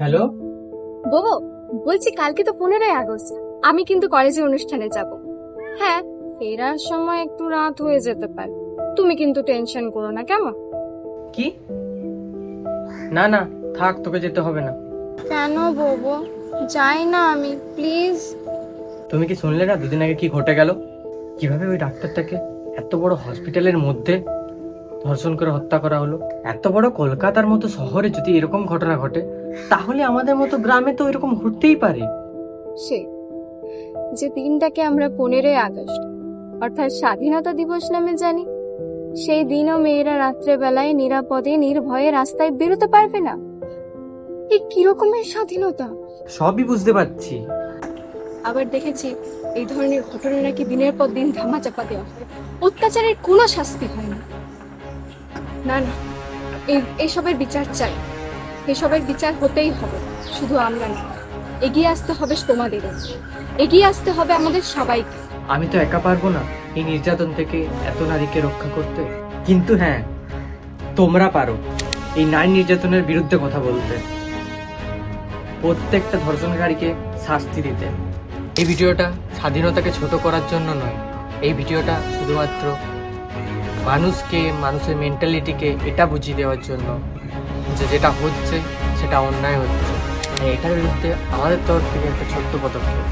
Hello. বোবো, বলছি কালকে তো 15ই আগস্ট, আমি কিন্তু কলেজের অনুষ্ঠানে যাব। হ্যাঁ, ফেরার সময় একটু রাত হয়ে যেতে পারে, তুমি কিন্তু টেনশন করো না, কেমন? কি? না না, থাক, তোকে যেতে হবে না। কেন বোবো, যাই না আমি, প্লিজ। তুমি কি শুনলে না দুদিন আগে কি ঘটে গেল? কিভাবে ওই ডাক্তারটাকে এত বড় হসপিটালের মধ্যে ধর্ষণ করে হত্যা করা হলো। এত বড় কলকাতার মতো শহরে যদি এরকম ঘটনা ঘটে, তাহলে আমাদের মতো গ্রামে তো এরকম ঘটতেই পারে। সে যে দিনটাকে আমরা 15ই আগস্ট অর্থাৎ স্বাধীনতা দিবস নামে জানি, সেই দিনও মেয়েরা রাত্রেবেলায় নিরাপদে নির্ভয়ে রাস্তায় বেরোতে পারবে না। এই কিরকমের স্বাধীনতা! সবই বুঝতে পারছি। আবার দেখেছি এই ধরনের ঘটনা নাকি দিনের পর দিন ধামাচাপা দেওয়া হয়, অত্যাচারের কোনো শাস্তি হয় না। না না, এইসবের বিচার চাই, এসবের বিচার হতেই হবে। শুধু আমরা না, এগিয়ে আসতে হবে তোমাদেরও, এগিয়ে আসতে হবে আমাদের সবাইকে। আমি তো একা পারবো না এই নির্যাতন থেকে এত নারীকে রক্ষা করতে, কিন্তু হ্যাঁ, তোমরা পারো এই নারী নির্যাতনের বিরুদ্ধে কথা বলতে, প্রত্যেকটা ধর্ষণকারীকে শাস্তি দিতে। এই ভিডিওটা স্বাধীনতাকে ছোট করার জন্য নয়, এই ভিডিওটা শুধুমাত্র মানুষকে, মানুষের মেন্টালিটিকে এটা বুঝিয়ে দেওয়ার জন্য যে যেটা হচ্ছে সেটা অন্যায় হচ্ছে। এটার বিরুদ্ধে আমাদের তরফ থেকে একটা ছোট্ট পদক্ষেপ।